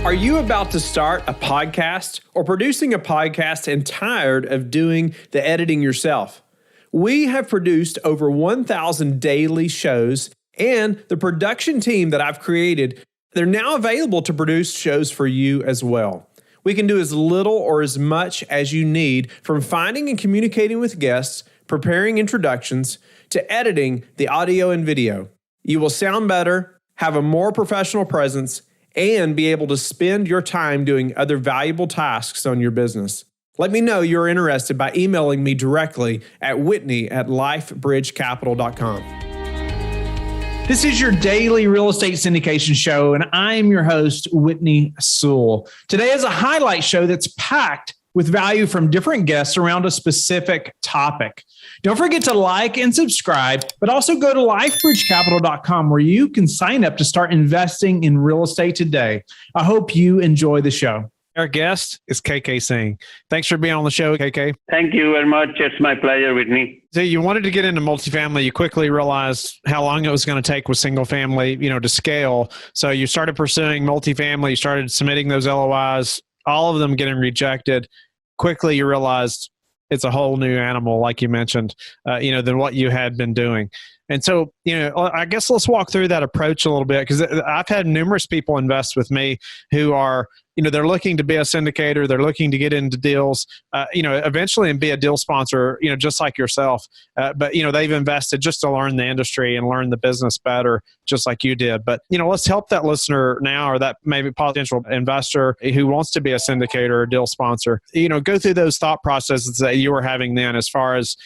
Are you about to start a podcast or producing a podcast and tired of doing the editing yourself? We have produced over 1,000 daily shows, and the production team that I've created, they're now available to produce shows for you as well. We can do as little or as much as you need, from finding and communicating with guests, preparing introductions, to editing the audio and video. You will sound better, have a more professional presence, and be able to spend your time doing other valuable tasks on your business. Let me know you're interested by emailing me directly at whitney@lifebridgecapital.com. This is your daily real estate syndication show, and I'm your host, Whitney Sewell. Today is a highlight show that's packed with value from different guests around a specific topic. Don't forget to like and subscribe, but also go to lifebridgecapital.com where you can sign up to start investing in real estate today. I hope you enjoy the show. Our guest is Kay Singh. Thanks for being on the show, Kay. Thank you very much. It's my pleasure, Whitney. So you wanted to get into multifamily. You quickly realized how long it was going to take with single family, to scale. So you started pursuing multifamily. You started submitting those LOIs, all of them getting rejected. Quickly, you realized it's a whole new animal, like you mentioned, than what you had been doing. And so, I guess let's walk through that approach a little bit, because I've had numerous people invest with me who are, they're looking to be a syndicator. They're looking to get into deals, eventually and be a deal sponsor, just like yourself. But, they've invested just to learn the industry and learn the business better, just like you did. But, let's help that listener now, or that maybe potential investor who wants to be a syndicator or deal sponsor, go through those thought processes that you were having then, as far as,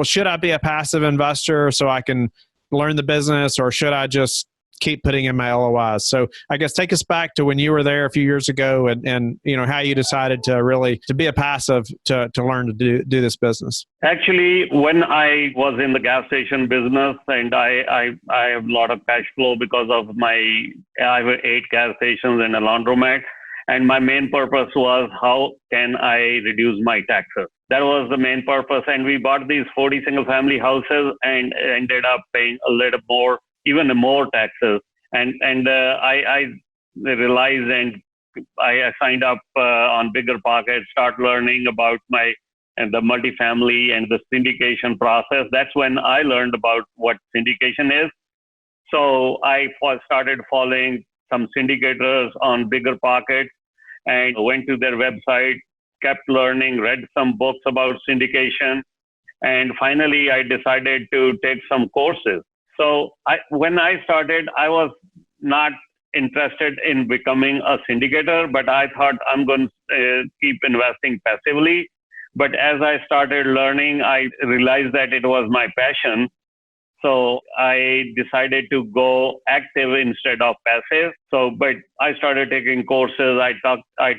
should I be a passive investor so I can learn the business, or should I just keep putting in my LOIs? So I guess take us back to when you were there a few years ago, and how you decided to be a passive to learn to do this business. Actually, when I was in the gas station business, and I have a lot of cash flow because of I have 8 gas stations and a laundromat. And my main purpose was, how can I reduce my taxes? That was the main purpose. And we bought these 40 single family houses and ended up paying a little more, even more taxes. And I realized, and I signed up on Bigger Pockets, start learning about the multifamily and the syndication process. That's when I learned about what syndication is. So I started following some syndicators on Bigger Pockets and went to their website, kept learning, read some books about syndication. And finally, I decided to take some courses. So when I started, I was not interested in becoming a syndicator, but I thought I'm going to keep investing passively. But as I started learning, I realized that it was my passion. So I decided to go active instead of passive. But I started taking courses. I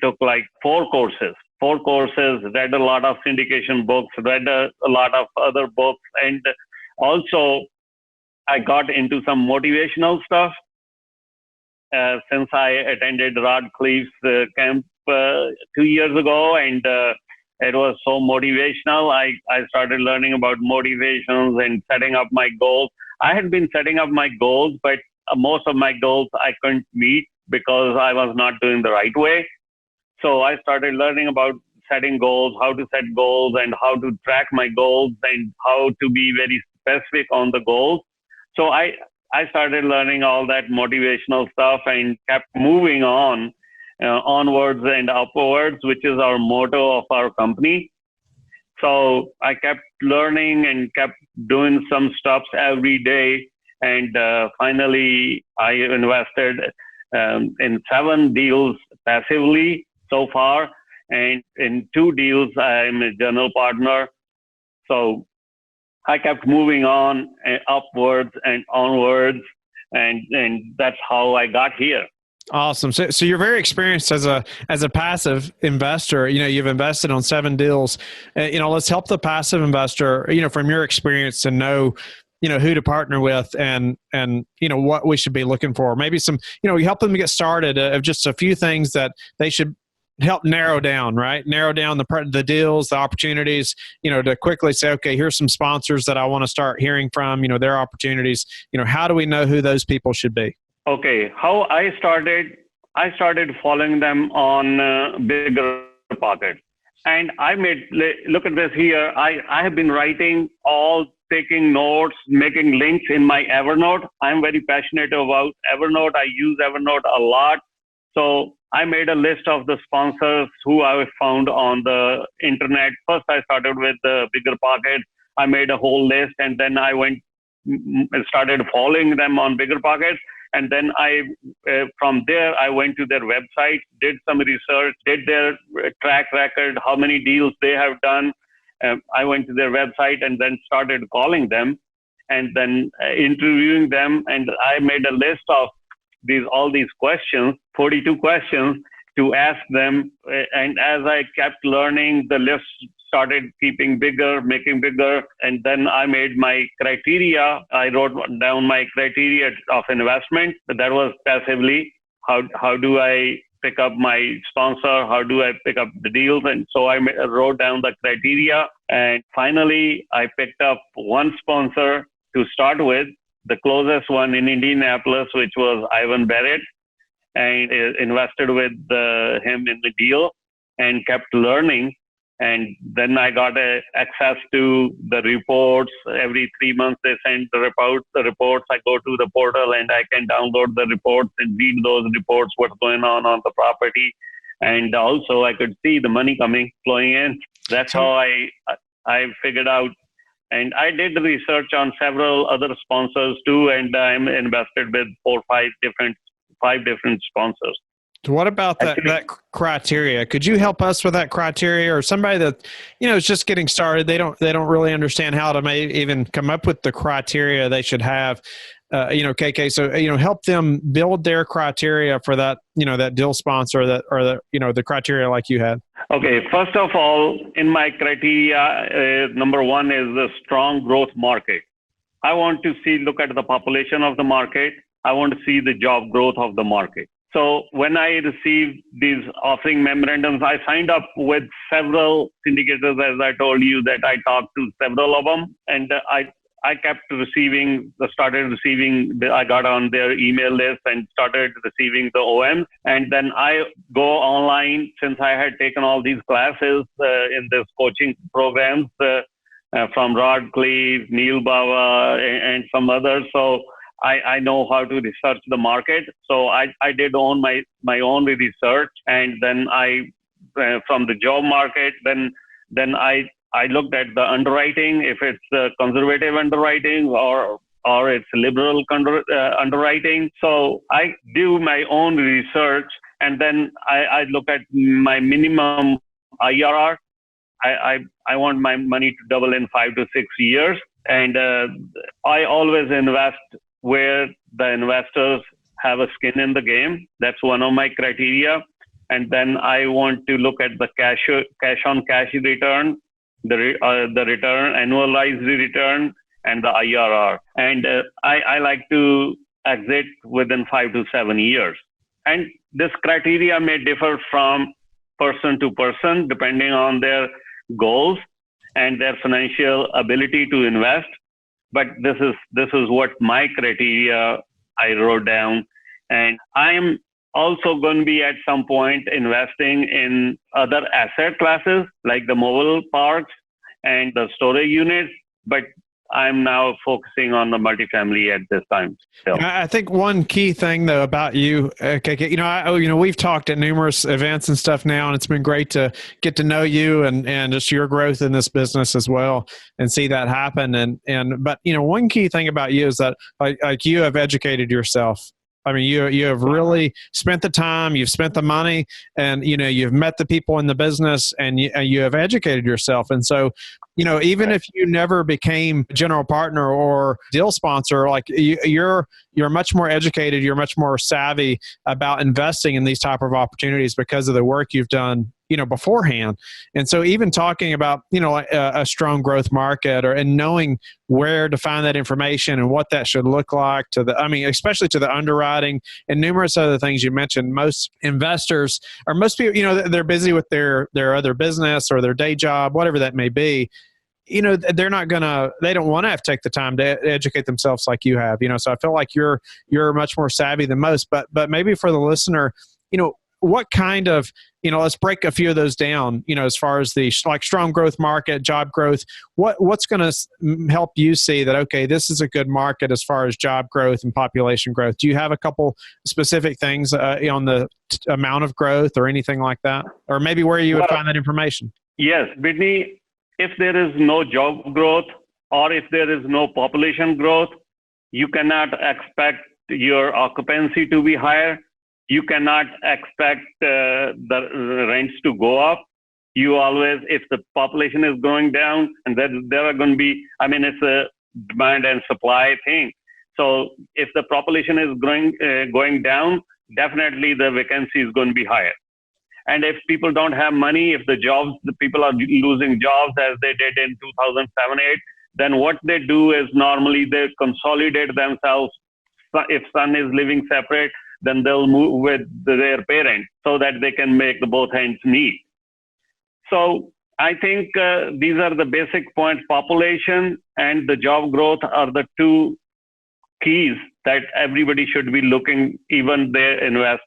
took like 4 courses, read a lot of syndication books, read a lot of other books. And also I got into some motivational stuff since I attended Rod Cleve's camp 2 years ago. And it was so motivational. I started learning about motivations and setting up my goals. I had been setting up my goals, but most of my goals I couldn't meet because I was not doing the right way. So I started learning about setting goals, how to set goals, and how to track my goals, and how to be very specific on the goals. So I started learning all that motivational stuff and kept moving on. Onwards and upwards, which is our motto of our company. So I kept learning and kept doing some stuff every day. And finally, I invested in 7 deals passively so far. And in 2 deals, I'm a general partner. So I kept moving on and upwards and onwards. And that's how I got here. Awesome. So you're very experienced as a passive investor. You've invested on 7 deals. Let's help the passive investor, from your experience, to know, who to partner with and what we should be looking for. Maybe some, we help them get started of just a few things that they should help narrow down, right? Narrow down the deals, the opportunities, to quickly say, okay, here's some sponsors that I want to start hearing from, their opportunities. How do we know who those people should be? Okay, how I started I started following them on Bigger Pocket. And I made, look at this here. I have been writing all, taking notes, making links in my Evernote. I'm very passionate about Evernote. I use Evernote a lot. So I made a list of the sponsors who I found on the internet. First, I started with the Bigger Pocket. I made a whole list, and then I started following them on Bigger Pockets. And then from there, I went to their website, did some research, did their track record, how many deals they have done. I went to their website and then started calling them and then interviewing them. And I made a list of all these questions, 42 questions to ask them. And as I kept learning, the list started keeping bigger, making bigger. And then I made my criteria. I wrote down my criteria of investment. That was passively. How do I pick up my sponsor? How do I pick up the deals? And so I wrote down the criteria. And finally, I picked up one sponsor to start with, the closest one in Indianapolis, which was Ivan Barrett, and invested with him in the deal and kept learning. And then I got access to the reports. Every 3 months, they send the reports. I go to the portal and I can download the reports and read those reports, what's going on the property. And also I could see the money flowing in. That's how I figured out. And I did research on several other sponsors too. And I'm invested with 5 different sponsors. So what about that criteria? Could you help us with that criteria, or somebody that, is just getting started? They don't really understand how to even come up with the criteria they should have. KK. So help them build their criteria for that. That deal sponsor the criteria like you had. Okay. First of all, in my criteria, number one is the strong growth market. I want to look at the population of the market. I want to see the job growth of the market. So when I received these offering memorandums, I signed up with several syndicators, as I told you, that I talked to several of them. And I kept started receiving, I got on their email list and started receiving the OMs. And then I go online, since I had taken all these classes in this coaching programs from Rod Cleave, Neil Bava, and some others. So I know how to research the market. So I did my own research, and then from the job market, then I looked at the underwriting, if it's conservative underwriting or it's liberal underwriting. So I do my own research, and then I look at my minimum IRR. I want my money to double in 5 to 6 years. And I always invest where the investors have a skin in the game. That's one of my criteria. And then I want to look at the cash on cash return, the return, annualized return, and the IRR. And I like to exit within 5 to 7 years. And this criteria may differ from person to person, depending on their goals and their financial ability to invest. But this is what my criteria I wrote down. And I'm also going to be at some point investing in other asset classes like the mobile parks and the storage units. But I'm now focusing on the multifamily at this time. So. I think one key thing though about you, KK, we've talked at numerous events and stuff now, and it's been great to get to know you and just your growth in this business as well, and see that happen. But one key thing about you is that like you have educated yourself. I mean, you have really spent the time, you've spent the money, and you've met the people in the business, and you have educated yourself. And so, even if you never became general partner or deal sponsor, like you're much more educated, you're much more savvy about investing in these type of opportunities because of the work you've done, beforehand. And so even talking about, a strong growth market and knowing where to find that information and what that should look like especially to the underwriting and numerous other things you mentioned. Most investors or most people, they're busy with their other business or their day job, whatever that may be. They don't want to have to take the time to educate themselves like you have, so I feel like you're much more savvy than most, but maybe for the listener, what kind of, let's break a few of those down, as far as the like strong growth market, job growth, what's going to help you see that, okay, this is a good market as far as job growth and population growth? Do you have a couple specific things on the amount of growth or anything like that? Or maybe where you would find that information? Yes, Whitney, if there is no job growth or if there is no population growth, you cannot expect your occupancy to be higher. You cannot expect the rents to go up. You always, if the population is going down, and there are going to be, it's a demand and supply thing. So if the population is going down, definitely the vacancy is going to be higher. And if people don't have money, if the people are losing jobs as they did in 2007-8, then what they do is normally they consolidate themselves. If son is living separate, then they'll move with their parents so that they can make the both ends meet. So I think these are the basic points. Population and the job growth are the two keys that everybody should be looking, even they invest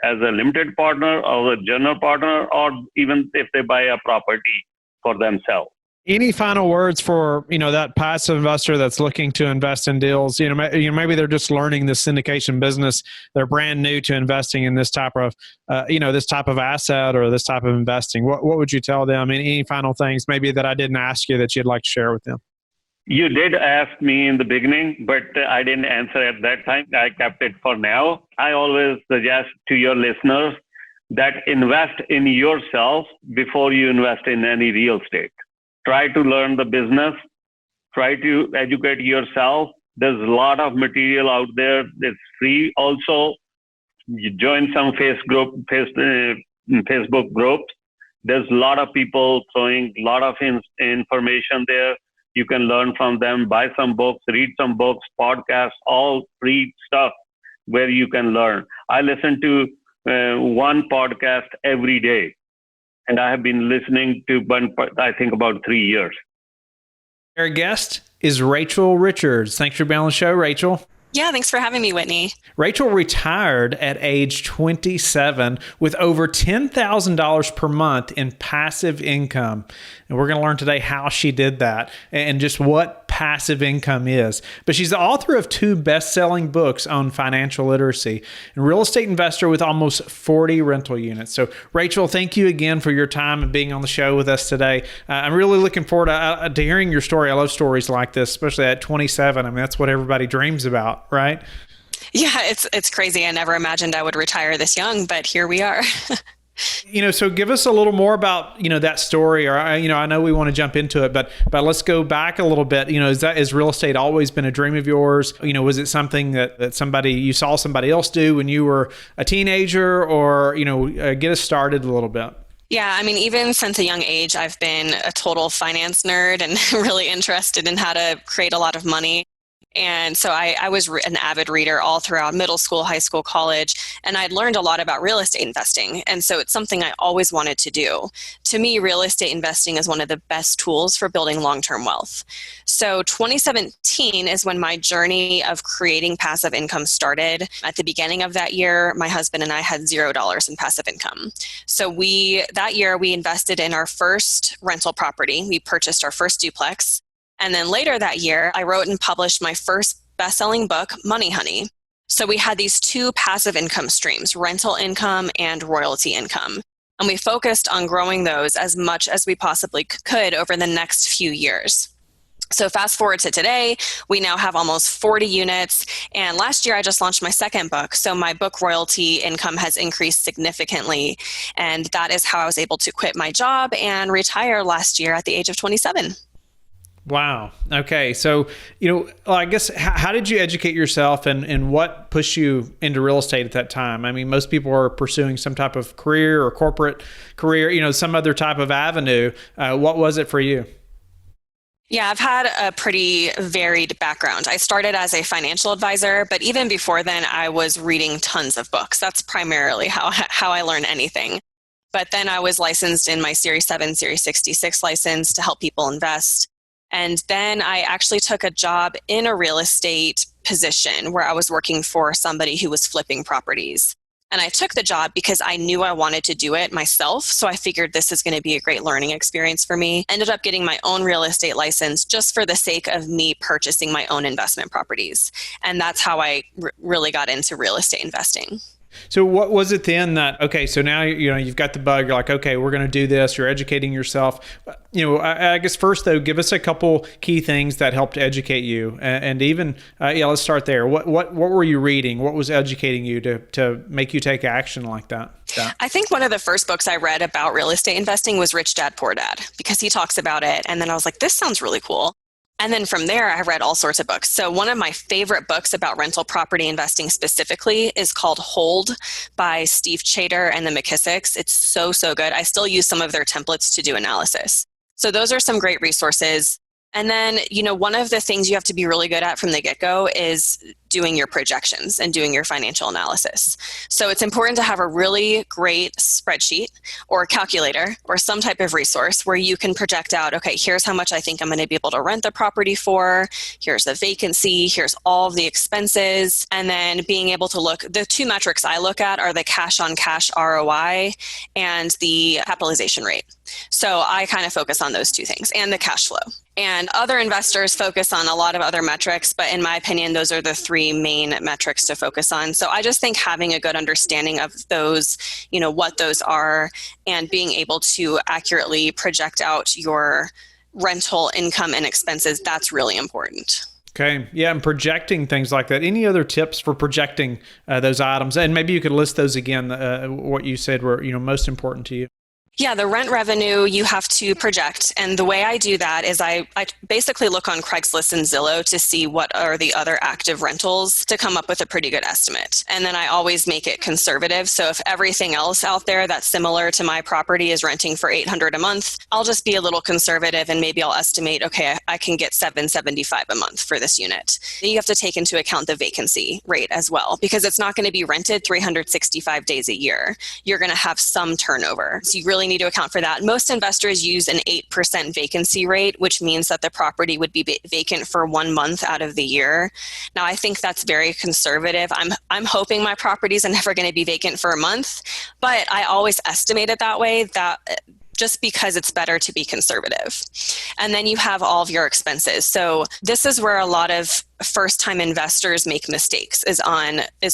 as a limited partner or a general partner, or even if they buy a property for themselves. Any final words for, that passive investor that's looking to invest in deals? Maybe they're just learning the syndication business. They're brand new to investing in this type of, this type of asset or this type of investing. What would you tell them? Any final things maybe that I didn't ask you that you'd like to share with them? You did ask me in the beginning, but I didn't answer at that time. I kept it for now. I always suggest to your listeners that invest in yourself before you invest in any real estate. Try to learn the business. Try to educate yourself. There's a lot of material out there. It's free. Also, you join some Facebook groups. There's a lot of people throwing a lot of information there. You can learn from them, buy some books, read some books, podcasts, all free stuff where you can learn. I listen to one podcast every day. And I have been listening to one, I think, about 3 years. Our guest is Rachel Richards. Thanks for being on the show, Rachel. Yeah, thanks for having me, Whitney. Rachel retired at age 27 with over $10,000 per month in passive income. And we're going to learn today how she did that and just what passive income is. But she's the author of 2 best-selling books on financial literacy and real estate investor with almost 40 rental units. So, Rachel, thank you again for your time and being on the show with us today. I'm really looking forward to hearing your story. I love stories like this, especially at 27. That's what everybody dreams about, right? Yeah, it's crazy. I never imagined I would retire this young, but here we are. So give us a little more about, that story, or, I know we want to jump into it, but let's go back a little bit. Is real estate always been a dream of yours? Was it something that you saw somebody else do when you were a teenager, or, get us started a little bit? Yeah, even since a young age, I've been a total finance nerd and really interested in how to create a lot of money. And so I was an avid reader all throughout middle school, high school, college, and I'd learned a lot about real estate investing. And so it's something I always wanted to do. To me, real estate investing is one of the best tools for building long-term wealth. So 2017 is when my journey of creating passive income started. At the beginning of that year, my husband and I had $0 in passive income. So that year we invested in our first rental property. We purchased our first duplex. And then later that year, I wrote and published my first best-selling book, Money Honey. So we had these 2 passive income streams, rental income and royalty income. And we focused on growing those as much as we possibly could over the next few years. So fast forward to today, we now have almost 40 units. And last year, I just launched my second book. So my book royalty income has increased significantly. And that is how I was able to quit my job and retire last year at the age of 27. Wow. Okay. So, I guess, how did you educate yourself and what pushed you into real estate at that time? Most people are pursuing some type of career or corporate career, some other type of avenue. What was it for you? Yeah, I've had a pretty varied background. I started as a financial advisor, but even before then, I was reading tons of books. That's primarily how I learn anything. But then I was licensed in my Series 7, Series 66 license to help people invest. And then I actually took a job in a real estate position where I was working for somebody who was flipping properties. And I took the job because I knew I wanted to do it myself. So I figured this is going to be a great learning experience for me. Ended up getting my own real estate license just for the sake of me purchasing my own investment properties. And that's how I really got into real estate investing. So what was it then that, okay, so now, you've got the bug, you're like, okay, we're going to do this. You're educating yourself. I guess first though, give us a couple key things that helped educate you. And even, let's start there. What were you reading? What was educating you to make you take action like that? Yeah. I think one of the first books I read about real estate investing was Rich Dad, Poor Dad, because he talks about it. And then I was like, this sounds really cool. And then from there, I read all sorts of books. So one of my favorite books about rental property investing specifically is called Hold by Steve Chater and the McKissicks. It's so, so good. I still use some of their templates to do analysis. So those are some great resources. And then, one of the things you have to be really good at from the get-go is doing your projections and doing your financial analysis. So it's important to have a really great spreadsheet or calculator or some type of resource where you can project out, okay, here's how much I think I'm going to be able to rent the property for. Here's the vacancy. Here's all of the expenses. And then being able to look, the two metrics I look at are the cash on cash ROI and the capitalization rate. So I kind of focus on those two things and the cash flow. And other investors focus on a lot of other metrics, but in my opinion, those are the three main metrics to focus on. So I just think having a good understanding of those, what those are, and being able to accurately project out your rental income and expenses, that's really important. Okay. Yeah. And projecting things like that. Any other tips for projecting those items? And maybe you could list those again, what you said were, most important to you. Yeah, the rent revenue you have to project. And the way I do that is I basically look on Craigslist and Zillow to see what are the other active rentals to come up with a pretty good estimate. And then I always make it conservative. So if everything else out there that's similar to my property is renting for $800 a month, I'll just be a little conservative and maybe I'll estimate, okay, I can get $775 a month for this unit. Then you have to take into account the vacancy rate as well, because it's not going to be rented 365 days a year. You're going to have some turnover. So you really need to account for that. Most investors use an 8% vacancy rate, which means that the property would be vacant for 1 month out of the year. Now, I think that's very conservative. I'm hoping my properties are never going to be vacant for a month, but I always estimate it that way, that just because it's better to be conservative. And then you have all of your expenses. So this is where a lot of first-time investors make mistakes, is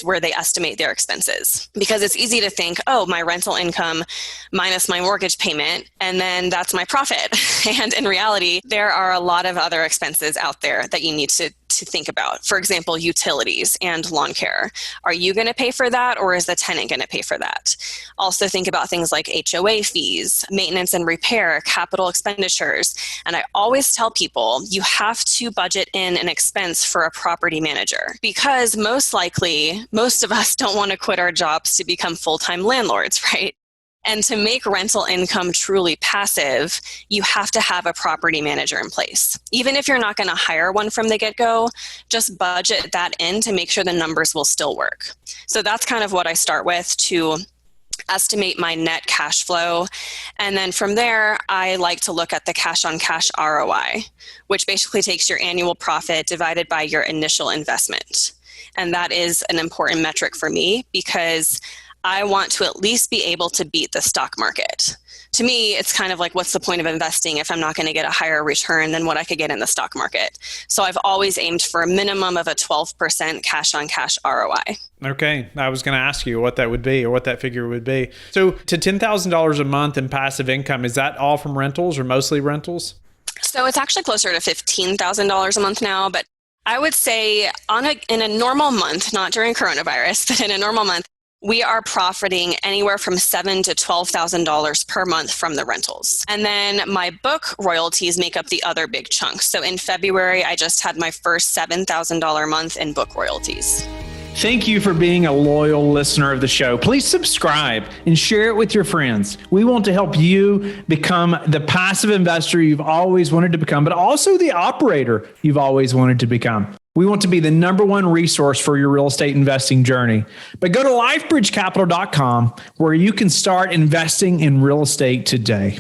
where they estimate their expenses. Because it's easy to think, oh, my rental income minus my mortgage payment, and then that's my profit. And in reality, there are a lot of other expenses out there that you need to think about. For example, utilities and lawn care. Are you going to pay for that, or is the tenant going to pay for that? Also think about things like HOA fees, maintenance and repair, capital expenditures. And I always tell people you have to budget in an expense for a property manager, because most likely, most of us don't want to quit our jobs to become full-time landlords, right? And to make rental income truly passive, you have to have a property manager in place. Even if you're not going to hire one from the get-go, just budget that in to make sure the numbers will still work. So that's kind of what I start with to estimate my net cash flow. And then from there, I like to look at the cash on cash ROI, which basically takes your annual profit divided by your initial investment. And that is an important metric for me because I want to at least be able to beat the stock market. To me, it's kind of like, what's the point of investing if I'm not going to get a higher return than what I could get in the stock market? So I've always aimed for a minimum of a 12% cash on cash ROI. Okay. I was going to ask you what that would be or what that figure would be. So to $10,000 a month in passive income, is that all from rentals or mostly rentals? So it's actually closer to $15,000 a month now, but I would say in a normal month, not during coronavirus, but in a normal month, we are profiting anywhere from $7,000 to $12,000 per month from the rentals. And then my book royalties make up the other big chunk. So in February, I just had my first $7,000 month in book royalties. Thank you for being a loyal listener of the show. Please subscribe and share it with your friends. We want to help you become the passive investor you've always wanted to become, but also the operator you've always wanted to become. We want to be the #1 resource for your real estate investing journey. But go to lifebridgecapital.com where you can start investing in real estate today.